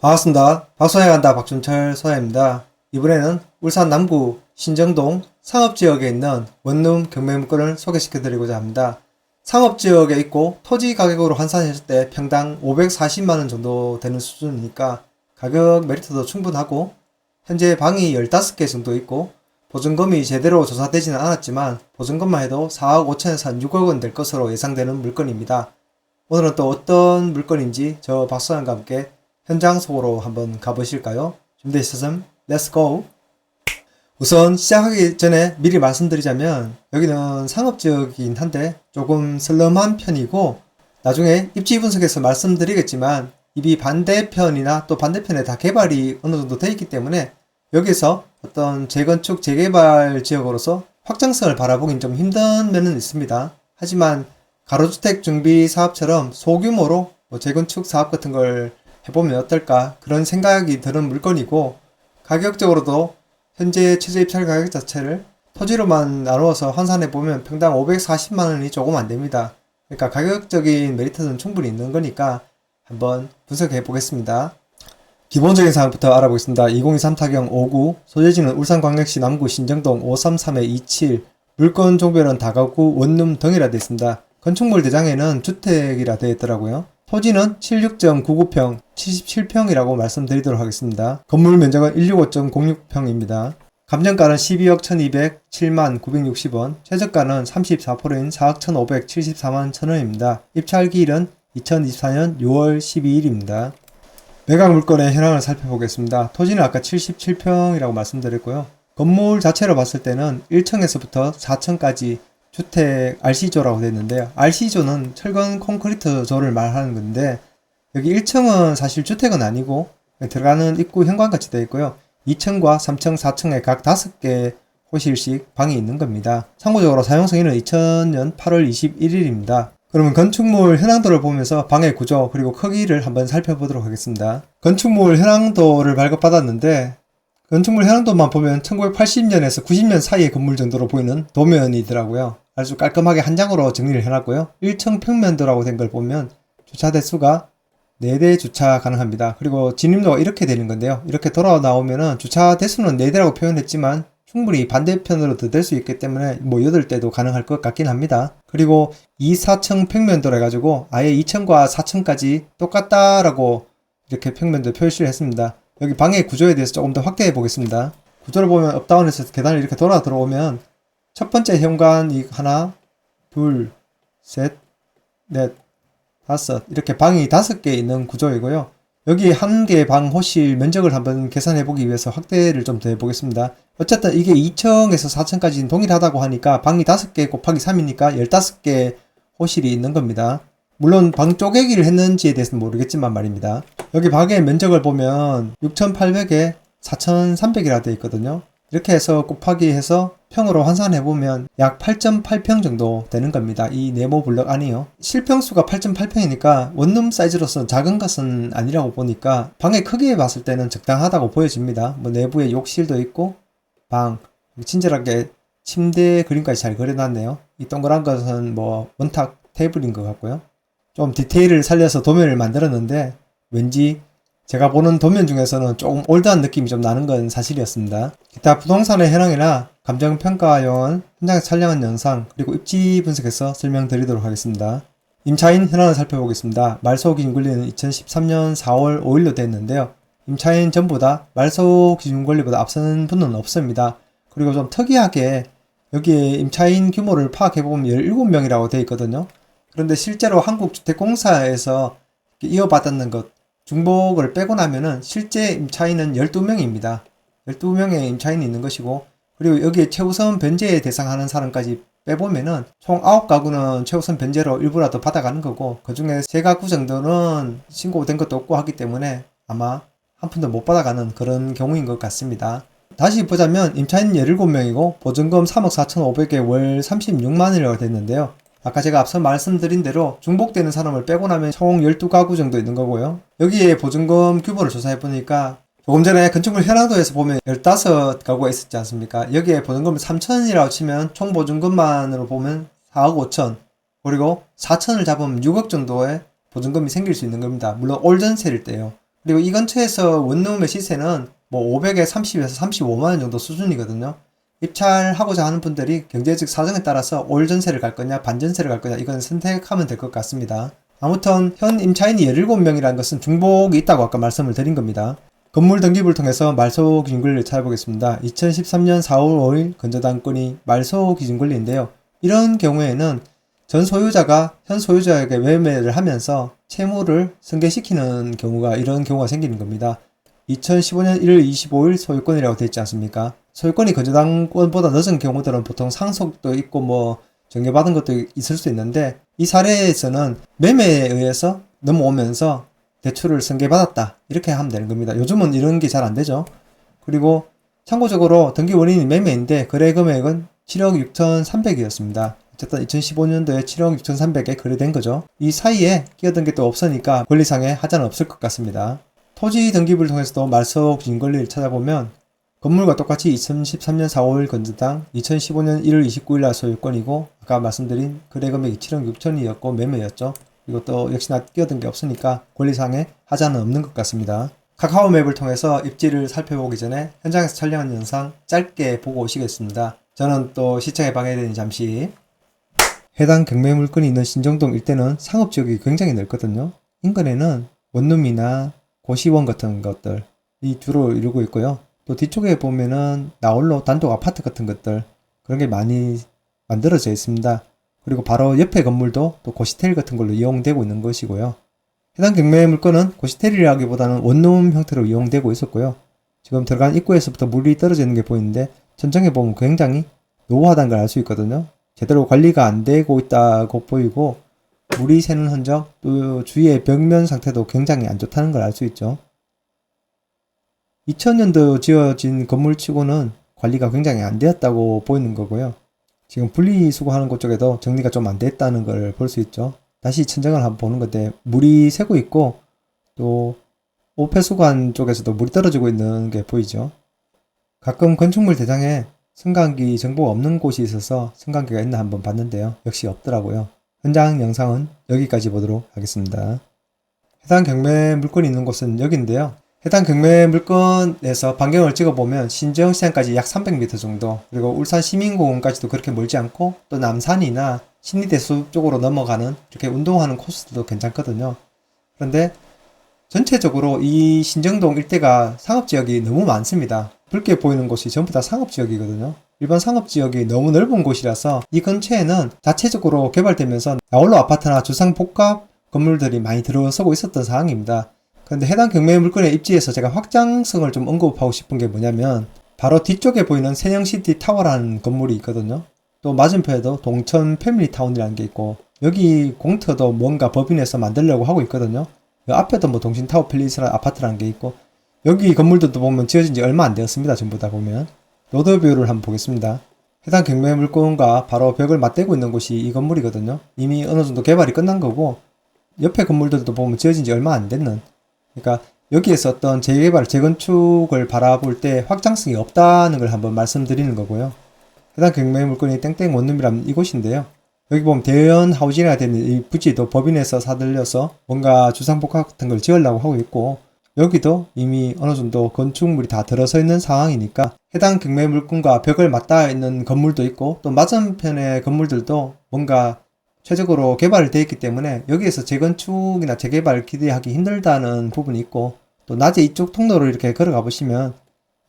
반갑습니다. 박소에 간다 박준철 소장입니다. 이번에는 울산 남구 신정동 상업지역에 있는 원룸 경매물건을 소개시켜드리고자 합니다. 상업지역에 있고 토지 가격으로 환산했을 때 평당 540만원 정도 되는 수준이니까 가격 메리트도 충분하고, 현재 방이 15개 정도 있고 보증금이 제대로 조사되지는 않았지만 보증금만 해도 4억 5천에서 한 6억원 될 것으로 예상되는 물건입니다. 오늘은 또 어떤 물건인지 저 박소장과 함께 현장 속으로 한번 가보실까요? 준비되셨음? 렛츠고! 우선 시작하기 전에 미리 말씀드리자면, 여기는 상업지역이긴 한데 조금 슬럼한 편이고, 나중에 입지 분석에서 말씀드리겠지만 입이 반대편이나 또 반대편에 다 개발이 어느 정도 되어 있기 때문에 여기서 어떤 재건축 재개발 지역으로서 확장성을 바라보긴 좀 힘든 면은 있습니다. 하지만 가로주택 준비 사업처럼 소규모로 재건축 사업 같은 걸 해보면 어떨까, 그런 생각이 드는 물건이고, 가격적으로도 현재 최저 입찰 가격 자체를 토지로만 나누어서 환산해보면 평당 540만원이 조금 안됩니다. 그러니까 가격적인 메리트는 충분히 있는 거니까 한번 분석해 보겠습니다. 기본적인 사항부터 알아보겠습니다. 2023 타경 5구, 소재지는 울산광역시 남구 신정동 533-27, 물건 종별은 다가구, 원룸 등이라 되어 있습니다. 건축물 대장에는 주택이라 되어 있더라고요. 토지는 76.99평, 77평이라고 말씀드리도록 하겠습니다. 건물 면적은 165.06평입니다. 감정가는 12억 1207만 960원, 최저가는 34%인 4억 1574만 1000원입니다. 입찰기일은 2024년 6월 12일입니다. 매각 물건의 현황을 살펴보겠습니다. 토지는 아까 77평이라고 말씀드렸고요. 건물 자체로 봤을 때는 1층에서부터 4층까지 주택 RC조라고 되어 있는데요. RC조는 철근 콘크리트조를 말하는 건데, 여기 1층은 사실 주택은 아니고 들어가는 입구 현관같이 되어 있고요. 2층과 3층, 4층에 각 5개 호실씩 방이 있는 겁니다. 참고적으로 사용승인은 2000년 8월 21일입니다. 그러면 건축물 현황도를 보면서 방의 구조 그리고 크기를 한번 살펴보도록 하겠습니다. 건축물 현황도를 발급받았는데, 건축물 현황도만 보면 1980년에서 90년 사이의 건물 정도로 보이는 도면이더라고요. 아주 깔끔하게 한 장으로 정리를 해놨고요. 1층 평면도라고 된 걸 보면 주차 대수가 4대 주차 가능합니다. 그리고 진입로가 이렇게 되는 건데요. 이렇게 돌아 나오면은 주차 대수는 4대라고 표현했지만 충분히 반대편으로도 될 수 있기 때문에 8대도 가능할 것 같긴 합니다. 그리고 2, 4층 평면도로 해가지고 아예 2층과 4층까지 똑같다라고 이렇게 평면도 표시를 했습니다. 여기 방의 구조에 대해서 조금 더 확대해 보겠습니다. 구조를 보면 업다운에서 계단을 이렇게 돌아 들어오면 첫 번째 현관이 하나, 둘, 셋, 넷, 다섯, 이렇게 방이 5개 있는 구조이고요. 여기 한 개의 방 호실 면적을 한번 계산해 보기 위해서 확대를 좀 더 해보겠습니다. 어쨌든 이게 2층에서 4층까지는 동일하다고 하니까 방이 5개 곱하기 3이니까 15개 호실이 있는 겁니다. 물론 방 쪼개기를 했는지에 대해서는 모르겠지만 말입니다. 여기 방의 면적을 보면 6,800에 4,300이라 되어 있거든요. 이렇게 해서 곱하기 해서 평으로 환산해보면 약 8.8평 정도 되는 겁니다. 이 네모 블럭 안이요. 실평수가 8.8평이니까 원룸 사이즈로서 작은 것은 아니라고 보니까 방의 크기에 봤을 때는 적당하다고 보여집니다. 내부에 욕실도 있고 방, 친절하게 침대 그림까지 잘 그려놨네요. 이 동그란 것은 원탁 테이블인 것 같고요. 좀 디테일을 살려서 도면을 만들었는데 왠지 제가 보는 도면 중에서는 조금 올드한 느낌이 좀 나는 건 사실이었습니다. 기타 부동산의 현황이나 감정평가용은 현장에서 촬영한 영상 그리고 입지 분석해서 설명드리도록 하겠습니다. 임차인 현황을 살펴보겠습니다. 말소 기준 권리는 2013년 4월 5일로 됐는데요. 임차인 전부 다 말소 기준 권리보다 앞서는 분은 없습니다. 그리고 좀 특이하게 여기에 임차인 규모를 파악해보면 17명이라고 되어 있거든요. 그런데 실제로 한국주택공사에서 이어받았는 것 중복을 빼고 나면은 실제 임차인은 12명입니다. 12명의 임차인이 있는 것이고, 그리고 여기에 최우선 변제 대상하는 사람까지 빼보면은 총 9가구는 최우선 변제로 일부라도 받아가는 거고, 그 중에 3가구 정도는 신고된 것도 없고 하기 때문에 아마 한 푼도 못 받아가는 그런 경우인 것 같습니다. 다시 보자면 임차인 17명이고 보증금 3억 4,500에 월 36만원이라고 됐는데요. 아까 제가 앞서 말씀드린 대로 중복되는 사람을 빼고 나면 총 12가구 정도 있는 거고요. 여기에 보증금 규모를 조사해보니까 조금 전에 건축물 현황도에서 보면 15가구가 있었지 않습니까? 여기에 보증금 3천이라고 치면 총 보증금만으로 보면 4억 5천, 그리고 4천을 잡으면 6억 정도의 보증금이 생길 수 있는 겁니다. 물론 올 전세일 때요. 그리고 이 근처에서 원룸의 시세는 뭐 500에 30에서 35만원 정도 수준이거든요. 입찰하고자 하는 분들이 경제적 사정에 따라서 올 전세를 갈 거냐 반전세를 갈 거냐 이건 선택하면 될 것 같습니다. 아무튼 현 임차인이 17명이라는 것은 중복이 있다고 아까 말씀을 드린 겁니다. 건물 등기부를 통해서 말소 기준권리를 찾아보겠습니다. 2013년 4월 5일 건조당권이 말소 기준권리인데요. 이런 경우에는 전 소유자가 현 소유자에게 매매를 하면서 채무를 승계시키는 경우가 이런 경우가 생기는 겁니다. 2015년 1월 25일 소유권이라고 되어 있지 않습니까? 소유권이 건조당권보다 늦은 경우들은 보통 상속도 있고 뭐 정려받은 것도 있을 수 있는데 이 사례에서는 매매에 의해서 넘어오면서 대출을 승계받았다 이렇게 하면 되는 겁니다. 요즘은 이런 게 잘 안 되죠. 그리고 참고적으로 등기 원인이 매매인데 거래 금액은 7억 6,300이었습니다. 어쨌든 2015년도에 7억 6,300에 거래된 거죠. 이 사이에 끼어든 게 또 없으니까 권리상의 하자는 없을 것 같습니다. 토지 등기부를 통해서도 말소 기준권리를 찾아보면 건물과 똑같이 2013년 4월 건조당, 2015년 1월 29일 날 소유권이고 아까 말씀드린 거래 금액이 7억 6천이었고 매매였죠. 그리고 또 역시나 끼어든 게 없으니까 권리상의 하자는 없는 것 같습니다. 카카오맵을 통해서 입지를 살펴보기 전에 현장에서 촬영한 영상 짧게 보고 오시겠습니다. 저는 또 시청에 방해되니 잠시. 해당 경매 물건이 있는 신정동 일대는 상업지역이 굉장히 넓거든요. 인근에는 원룸이나 고시원 같은 것들이 주로 이루고 있고요. 또 뒤쪽에 보면은 나홀로 단독 아파트 같은 것들 그런 게 많이 만들어져 있습니다. 그리고 바로 옆에 건물도 또 고시텔 같은 걸로 이용되고 있는 것이고요. 해당 경매 물건은 고시텔이라기보다는 원룸 형태로 이용되고 있었고요. 지금 들어간 입구에서부터 물이 떨어져 있는 게 보이는데 전장에 보면 굉장히 노후하다는 걸 알 수 있거든요. 제대로 관리가 안 되고 있다고 보이고 물이 새는 흔적, 또 주위의 벽면 상태도 굉장히 안 좋다는 걸 알 수 있죠. 2000년도 지어진 건물치고는 관리가 굉장히 안 되었다고 보이는 거고요. 지금 분리수거하는 곳 쪽에도 정리가 좀 안 됐다는 걸 볼 수 있죠. 다시 천장을 한번 보는 건데 물이 새고 있고 또 오폐수관 쪽에서도 물이 떨어지고 있는 게 보이죠. 가끔 건축물 대장에 승강기 정보가 없는 곳이 있어서 승강기가 있나 한번 봤는데요. 역시 없더라고요. 현장 영상은 여기까지 보도록 하겠습니다. 해당 경매 물건이 있는 곳은 여기인데요. 해당 경매 물건에서 반경을 찍어보면 신정시장까지 약 300m 정도, 그리고 울산 시민공원까지도 그렇게 멀지 않고 또 남산이나 신리대숲 쪽으로 넘어가는 이렇게 운동하는 코스도 괜찮거든요. 그런데 전체적으로 이 신정동 일대가 상업지역이 너무 많습니다. 붉게 보이는 곳이 전부 다 상업지역이거든요. 일반 상업지역이 너무 넓은 곳이라서 이 근처에는 자체적으로 개발되면서 나홀로 아파트나 주상복합 건물들이 많이 들어서고 있었던 상황입니다. 그런데 해당 경매 물건의 입지에서 제가 확장성을 좀 언급하고 싶은 게 뭐냐면 바로 뒤쪽에 보이는 세영시티 타워라는 건물이 있거든요. 또 맞은편에도 동천 패밀리타운이라는 게 있고 여기 공터도 뭔가 법인에서 만들려고 하고 있거든요. 앞에도 뭐 동신타워 팰리스라는 아파트라는 게 있고 여기 건물들도 보면 지어진 지 얼마 안 되었습니다. 전부 다 보면 로드뷰를 한번 보겠습니다. 해당 경매 물건과 바로 벽을 맞대고 있는 곳이 이 건물이거든요. 이미 어느 정도 개발이 끝난 거고 옆에 건물들도 보면 지어진 지 얼마 안 됐는, 그러니까 여기에서 어떤 재개발, 재건축을 바라볼 때 확장성이 없다는 걸 한번 말씀드리는 거고요. 해당 경매 물건이 땡땡 원룸이라면 이곳인데요. 여기 보면 대연 하우징이라 되는 이 부지도 법인에서 사들려서 뭔가 주상복합 같은 걸 지으려고 하고 있고 여기도 이미 어느 정도 건축물이 다 들어서 있는 상황이니까 해당 경매 물건과 벽을 맞닿아 있는 건물도 있고 또 맞은편의 건물들도 뭔가 최적으로 개발되어 있기 때문에 여기에서 재건축이나 재개발 기대하기 힘들다는 부분이 있고 또 낮에 이쪽 통로로 이렇게 걸어가 보시면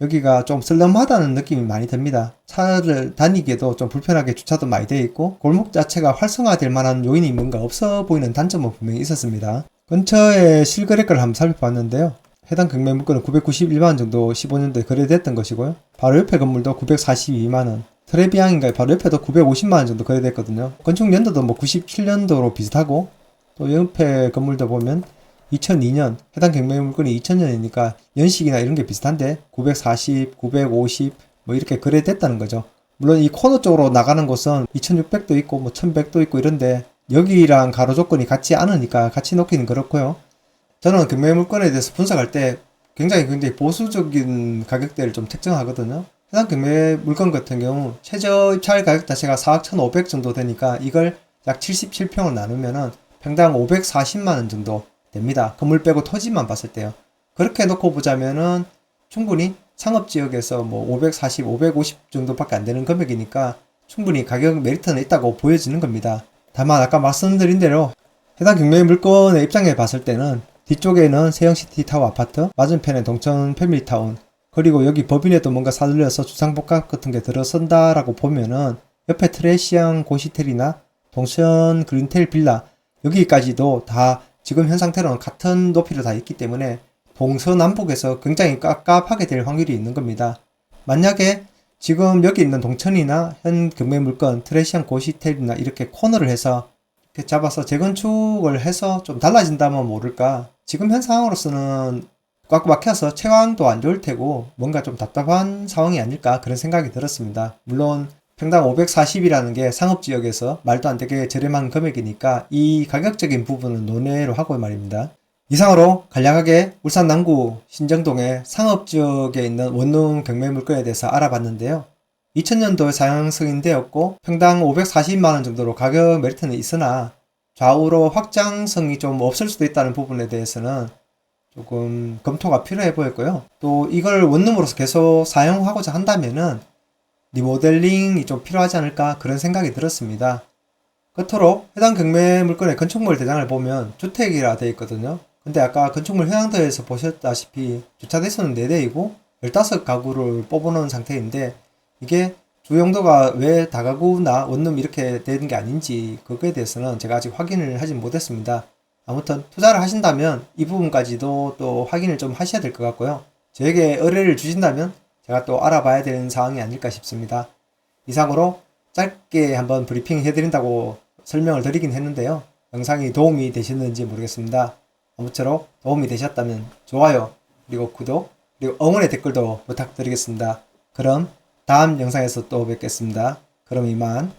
여기가 좀 슬럼하다는 느낌이 많이 듭니다. 차를 다니기에도 좀 불편하게 주차도 많이 되어 있고 골목 자체가 활성화될 만한 요인이 뭔가 없어 보이는 단점은 분명히 있었습니다. 근처에 실거래가를 한번 살펴봤는데요. 해당 경매 물건은 991만원 정도 15년도에 거래됐던 것이고요. 바로 옆에 건물도 942만원, 트레비앙인가요? 바로 옆에도 950만원 정도 거래됐거든요. 건축 연도도 뭐 97년도로 비슷하고 또 옆에 건물도 보면 2002년, 해당 경매 물건이 2000년이니까 연식이나 이런 게 비슷한데 940, 950 뭐 이렇게 거래됐다는 거죠. 물론 이 코너 쪽으로 나가는 곳은 2600도 있고 뭐 1100도 있고 이런데 여기랑 가로 조건이 같지 않으니까 같이 놓기는 그렇고요. 저는 경매 물건에 대해서 분석할 때 굉장히 보수적인 가격대를 좀 책정하거든요. 해당 경매 물건 같은 경우 최저 입찰 가격 자체가 4억 1,500 정도 되니까 이걸 약 77평을 나누면은 평당 540만원 정도 됩니다. 건물 빼고 토지만 봤을 때요. 그렇게 놓고 보자면은 충분히 상업지역에서 뭐 540, 550 정도밖에 안 되는 금액이니까 충분히 가격 메리트는 있다고 보여지는 겁니다. 다만 아까 말씀드린 대로 해당 경매 물건의 입장에 봤을 때는 뒤쪽에는 세영시티 타워 아파트, 맞은편에 동천 패밀리타운, 그리고 여기 법인에도 뭔가 사들려서 주상복합 같은 게 들어선다라고 보면은 옆에 트레시안 고시텔이나 동천 그린텔 빌라 여기까지도 다 지금 현 상태로는 같은 높이로 다 있기 때문에 동서남북에서 굉장히 깝깝하게 될 확률이 있는 겁니다. 만약에 지금 여기 있는 동천이나 현 경매 물건 트레시안 고시텔이나 이렇게 코너를 해서 이렇게 잡아서 재건축을 해서 좀 달라진다면 모를까. 지금 현 상황으로서는 꽉 막혀서 채광도 안 좋을 테고 뭔가 좀 답답한 상황이 아닐까 그런 생각이 들었습니다. 물론 평당 540이라는 게 상업지역에서 말도 안 되게 저렴한 금액이니까 이 가격적인 부분은 논외로 하고 말입니다. 이상으로 간략하게 울산 남구 신정동의 상업지역에 있는 원룸 경매 물건에 대해서 알아봤는데요. 2000년도에 상향 승인되었고 평당 540만원 정도로 가격 메리트는 있으나 좌우로 확장성이 좀 없을 수도 있다는 부분에 대해서는 조금 검토가 필요해 보였고요. 또 이걸 원룸으로서 계속 사용하고자 한다면은 리모델링이 좀 필요하지 않을까 그런 생각이 들었습니다. 끝으로 해당 경매 물건의 건축물 대장을 보면 주택이라 되어 있거든요. 근데 아까 건축물 현황도에서 보셨다시피 주차대수는 4대이고 15가구를 뽑아놓은 상태인데 이게 주용도가 왜 다가구나 원룸 이렇게 되는 게 아닌지 그거에 대해서는 제가 아직 확인을 하진 못했습니다. 아무튼 투자를 하신다면 이 부분까지도 또 확인을 좀 하셔야 될 것 같고요. 저에게 의뢰를 주신다면 제가 또 알아봐야 되는 사항이 아닐까 싶습니다. 이상으로 짧게 한번 브리핑 해드린다고 설명을 드리긴 했는데요. 영상이 도움이 되셨는지 모르겠습니다. 아무쪼록 도움이 되셨다면 좋아요, 그리고 구독, 그리고 응원의 댓글도 부탁드리겠습니다. 그럼 다음 영상에서 또 뵙겠습니다. 그럼 이만.